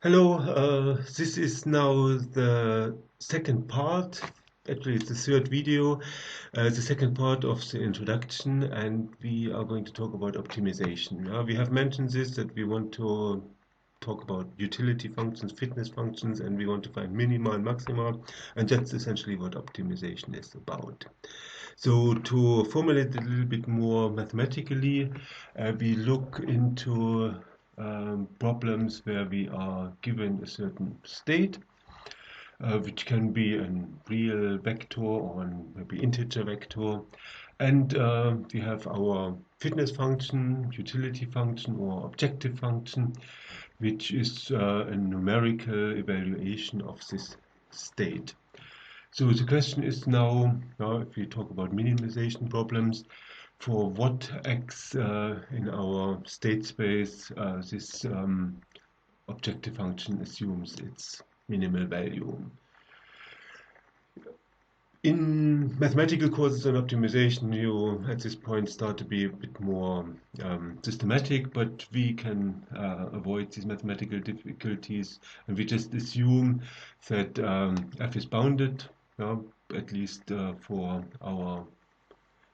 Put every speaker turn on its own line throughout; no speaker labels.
Hello, this is now the second part. Actually, it's the third video, the second part of the introduction, and we are going to talk about optimization. We have mentioned this that we want to talk about utility functions, fitness functions, and we want to find minima and maxima, and that's essentially what optimization is about. So to formulate it a little bit more mathematically, we look into problems where we are given a certain state, which can be a real vector or maybe integer vector. And we have our fitness function, utility function, or objective function, which is a numerical evaluation of this state. So the question is now, if we talk about minimization problems, for what x in our state space this objective function assumes its minimal value. In mathematical courses on optimization, you at this point start to be a bit more systematic, but we can avoid these mathematical difficulties, and we just assume that f is bounded, at least for our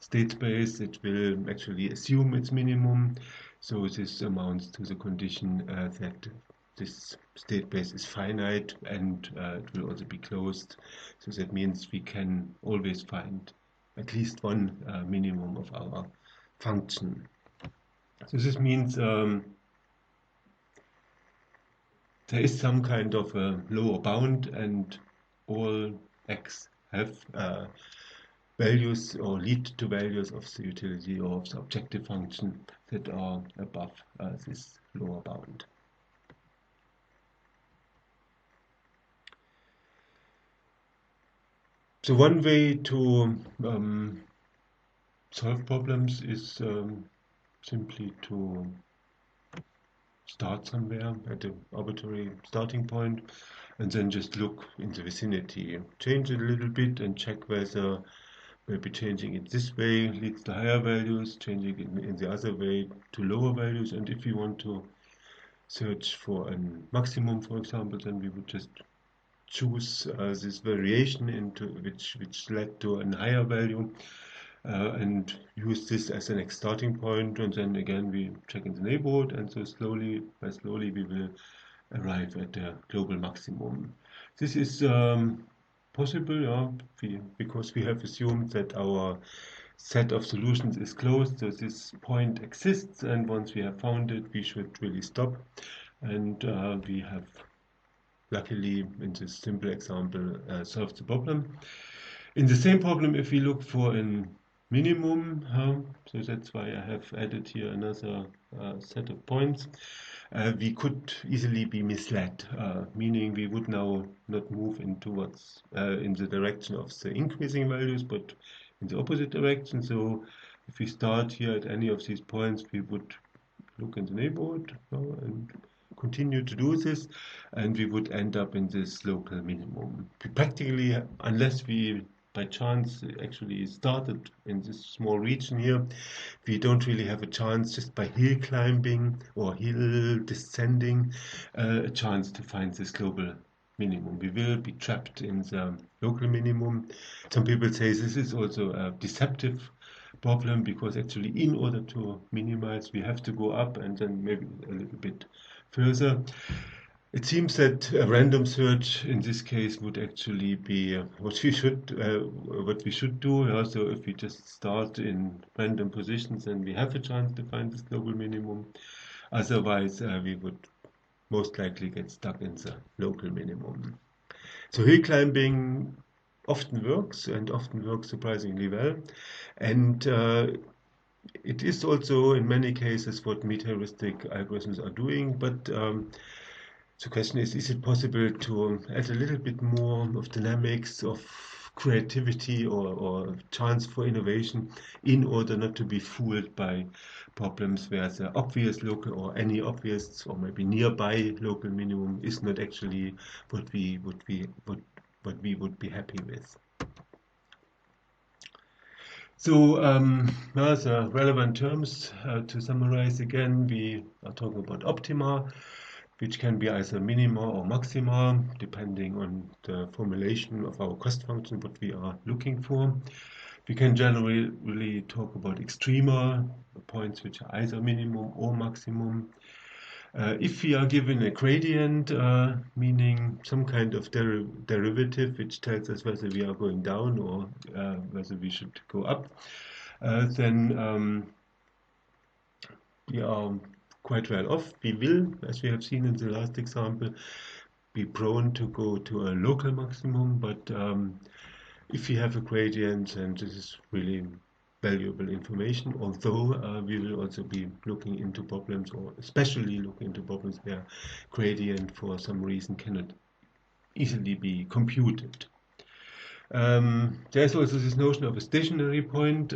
state space. It will actually assume its minimum, so this amounts to the condition that this state space is finite, and it will also be closed. So that means we can always find at least one minimum of our function. So this means there is some kind of a lower bound, and all x have values or lead to values of the utility or of the objective function that are above this lower bound. So one way to solve problems is simply to start somewhere at an arbitrary starting point and then just look in the vicinity, change it a little bit and check whether maybe changing it this way leads to higher values, changing it in the other way to lower values. And if we want to search for a maximum, for example, then we would just choose this variation into which led to a higher value and use this as the next starting point. And then again we check in the neighborhood, and so slowly we will arrive at the global maximum. This is possible because we have assumed that our set of solutions is closed, so this point exists, and once we have found it, we should really stop. And we have, luckily, in this simple example, solved the problem. In the same problem, if we look for a minimum, so that's why I have added here another set of points, we could easily be misled, meaning we would now not move in towards in the direction of the increasing values, but in the opposite direction. So if we start here at any of these points, we would look in the neighborhood and continue to do this, and we would end up in this local minimum. Practically, unless we by chance actually started in this small region here, we don't really have a chance just by hill climbing or hill descending a chance to find this global minimum. We will be trapped in the local minimum. Some people say this is also a deceptive problem, because actually in order to minimize we have to go up and then maybe a little bit further. It seems that a random search in this case would actually be what we should do. So if we just start in random positions, then we have a chance to find this global minimum. Otherwise, we would most likely get stuck in the local minimum. So hill climbing often works, and often works surprisingly well. And it is also in many cases what meet-heuristic algorithms are doing, but the question is it possible to add a little bit more of dynamics, of creativity, or chance for innovation in order not to be fooled by problems where the obvious local or any obvious or maybe nearby local minimum is not actually what we would be happy with. So the relevant terms to summarize again, we are talking about optima. which can be either minima or maxima, depending on the formulation of our cost function, what we are looking for. We can generally really talk about extrema, points which are either minimum or maximum. If we are given a gradient, meaning some kind of derivative which tells us whether we are going down or whether we should go up, then we are quite well off. We will, as we have seen in the last example, be prone to go to a local maximum, but if we have a gradient, then this is really valuable information, although we will also be looking into problems, or especially look into problems where gradient for some reason cannot easily be computed. There's also this notion of a stationary point.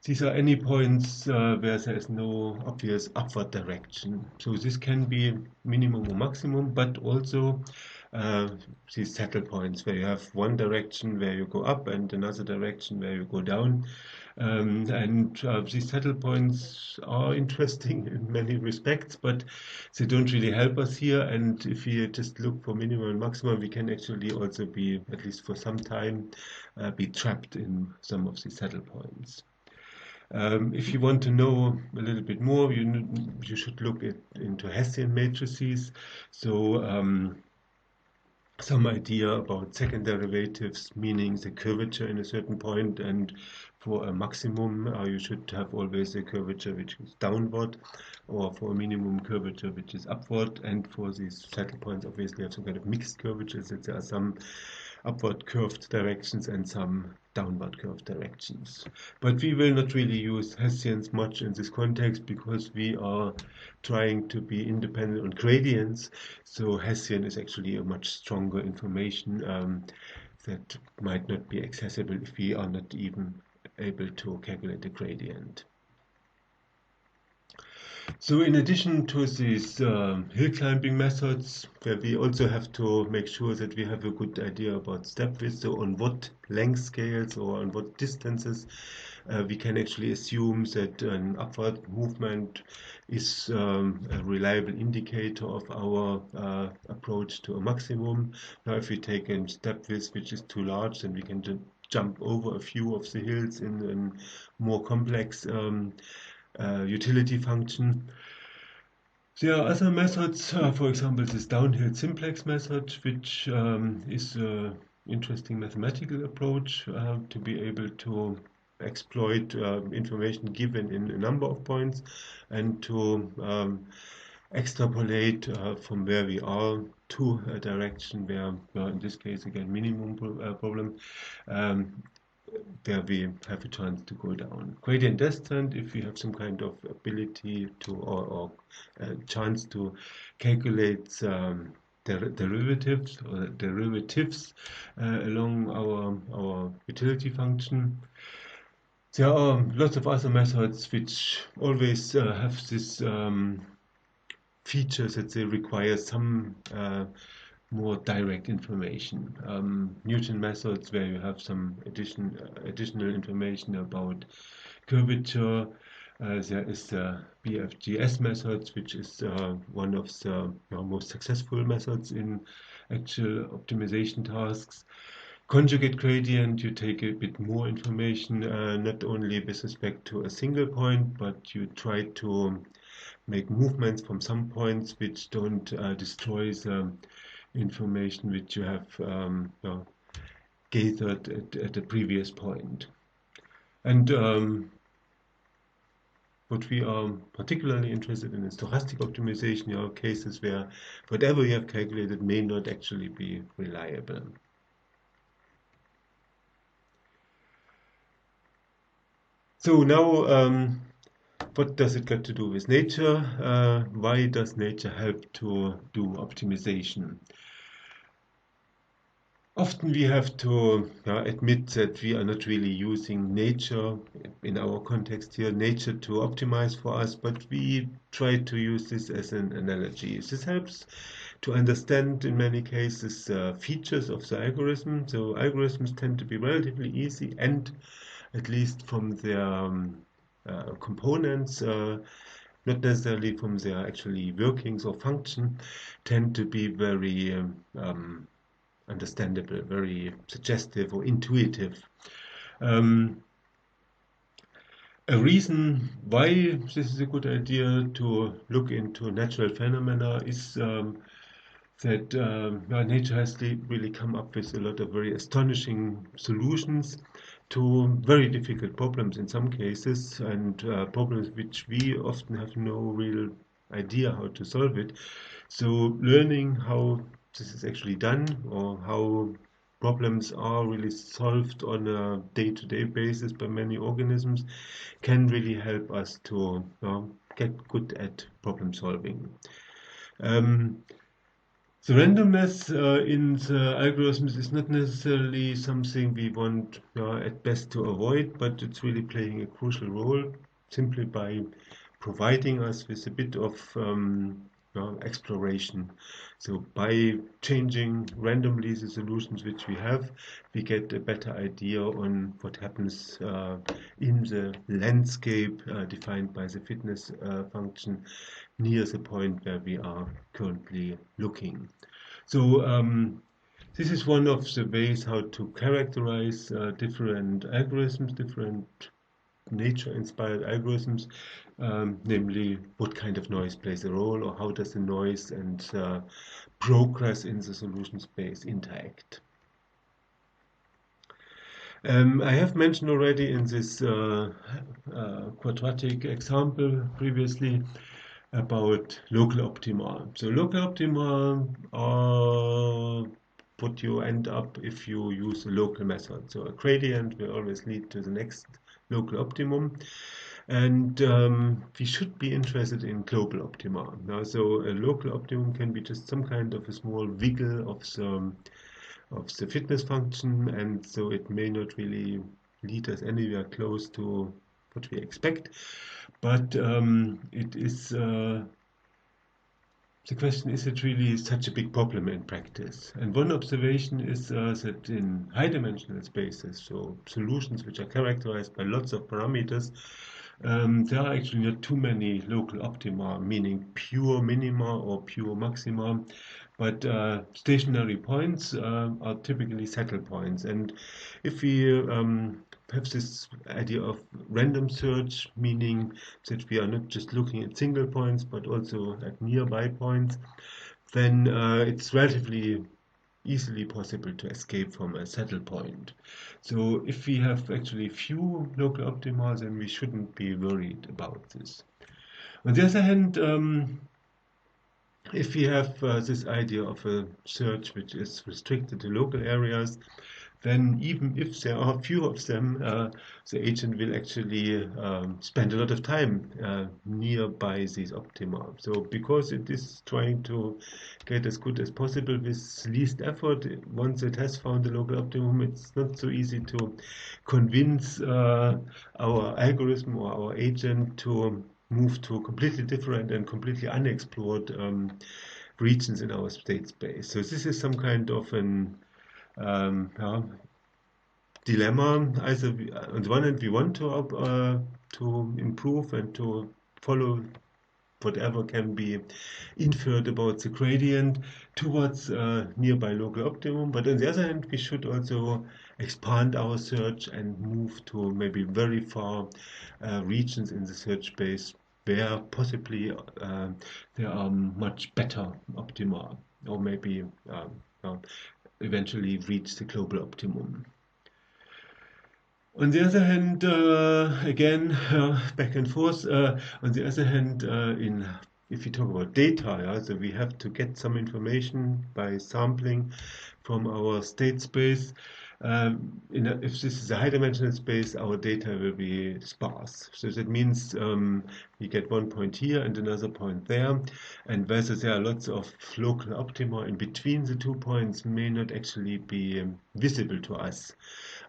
These are any points where there is no obvious upward direction. So this can be minimum or maximum, but also these saddle points where you have one direction where you go up and another direction where you go down. These saddle points are interesting in many respects, but they don't really help us here. And if we just look for minimum and maximum, we can actually also be, at least for some time, be trapped in some of these saddle points. If you want to know a little bit more, you should look into Hessian matrices. So some idea about second derivatives, meaning the curvature in a certain point, and for a maximum you should have always a curvature which is downward, or for a minimum curvature which is upward, and for these saddle points obviously have some kind of mixed curvatures, that there are some upward curved directions and some downward curved directions. But we will not really use Hessians much in this context because we are trying to be independent on gradients. So Hessian is actually a much stronger information that might not be accessible if we are not even able to calculate the gradient. So in addition to these hill climbing methods, where we also have to make sure that we have a good idea about step width, so on what length scales or on what distances we can actually assume that an upward movement is a reliable indicator of our approach to a maximum. Now if we take a step width which is too large, then we can jump over a few of the hills in a more complex utility function. There are other methods, for example, this downhill simplex method, which is an interesting mathematical approach to be able to exploit information given in a number of points and to extrapolate from where we are to a direction where, in this case again, minimum problem, where we have a chance to go down. Gradient descent, if we have some kind of ability to or chance to calculate derivatives along our utility function. There are lots of other methods which always have this feature that they require some more direct information. Newton methods, where you have some additional information about curvature. There is the BFGS methods, which is one of the most successful methods in actual optimization tasks. Conjugate gradient, you take a bit more information, not only with respect to a single point, but you try to make movements from some points which don't destroy the information which you have gathered at the previous point. And what we are particularly interested in is stochastic optimization, cases where whatever you have calculated may not actually be reliable. So now, what does it got to do with nature? Why does nature help to do optimization? Often we have to admit that we are not really using nature, in our context here, nature to optimize for us, but we try to use this as an analogy. This helps to understand, in many cases, features of the algorithm. So algorithms tend to be relatively easy, and at least from their components, not necessarily from their actually workings or function, tend to be very understandable, very suggestive or intuitive. A reason why this is a good idea to look into natural phenomena is that nature has really come up with a lot of very astonishing solutions to very difficult problems in some cases, and problems which we often have no real idea how to solve it. So learning how this is actually done, or how problems are really solved on a day-to-day basis by many organisms, can really help us to get good at problem solving. The randomness in the algorithms is not necessarily something we want at best to avoid, but it's really playing a crucial role simply by providing us with a bit of exploration. So by changing randomly the solutions which we have, we get a better idea on what happens in the landscape defined by the fitness function near the point where we are currently looking. So this is one of the ways how to characterize different algorithms, different nature-inspired algorithms, namely what kind of noise plays a role, or how does the noise and progress in the solution space interact. I have mentioned already in this quadratic example previously about local optima. So local optima are what you end up if you use a local method. So a gradient will always lead to the next local optimum. And we should be interested in global optima. Now, so a local optimum can be just some kind of a small wiggle of the fitness function, and so it may not really lead us anywhere close to what we expect. But it is the question, is it really such a big problem in practice? And one observation is that in high-dimensional spaces, so solutions which are characterized by lots of parameters, there are actually not too many local optima, meaning pure minima or pure maxima, but stationary points are typically saddle points. And if we have this idea of random search, meaning that we are not just looking at single points, but also at nearby points, then it's relatively easily possible to escape from a saddle point. So if we have actually few local optima, then we shouldn't be worried about this. On the other hand, if we have this idea of a search which is restricted to local areas, then even if there are few of them, the agent will actually spend a lot of time nearby these optima. So because it is trying to get as good as possible with least effort, once it has found the local optimum, it's not so easy to convince our algorithm or our agent to move to completely different and completely unexplored regions in our state space. So this is some kind of an dilemma. Either on the one hand, we want to improve and to follow whatever can be inferred about the gradient towards nearby local optimum, but on the other hand, we should also expand our search and move to maybe very far regions in the search space where possibly there are much better optima, or maybe eventually reach the global optimum. On the other hand, again, back and forth. On the other hand, if you talk about data, so we have to get some information by sampling from our state space. If this is a high-dimensional space, our data will be sparse. So that means we get one point here and another point there, and whether there are lots of local optima in between the 2 points may not actually be visible to us,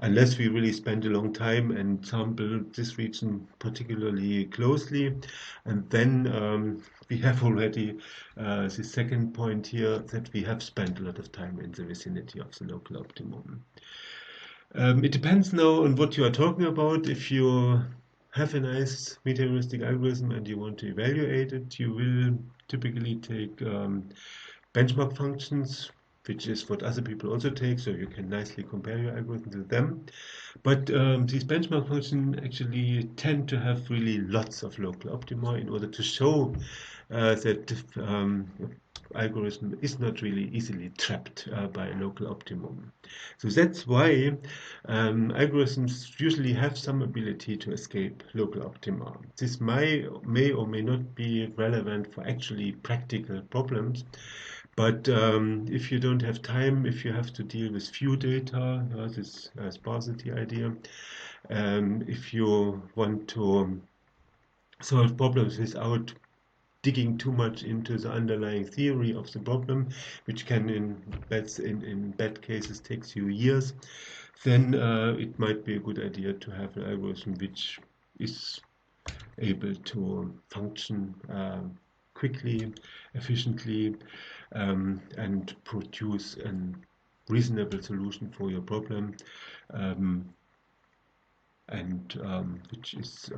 unless we really spend a long time and sample this region particularly closely. And then we have already the second point here, that we have spent a lot of time in the vicinity of the local optimum. It depends now on what you are talking about. If you have a nice meta-heuristic algorithm and you want to evaluate it, you will typically take benchmark functions, which is what other people also take, so you can nicely compare your algorithm to them. But these benchmark functions actually tend to have really lots of local optima in order to show that algorithm is not really easily trapped by a local optimum. So that's why algorithms usually have some ability to escape local optima. This may or may not be relevant for actually practical problems, but if you don't have time, if you have to deal with few data, this sparsity idea, if you want to solve problems without digging too much into the underlying theory of the problem, which can in bad cases takes you years, then it might be a good idea to have an algorithm which is able to function quickly, efficiently, and produce a reasonable solution for your problem, and which is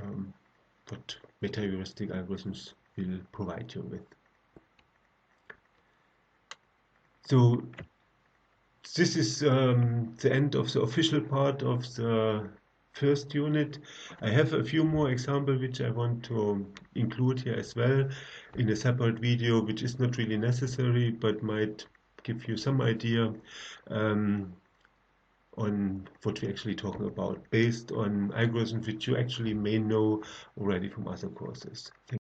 what meta-heuristic algorithms will provide you with. So this is the end of the official part of the first unit. I have a few more examples which I want to include here as well in a separate video, which is not really necessary but might give you some idea on what we're actually talking about based on algorithms which you actually may know already from other courses. Thank you.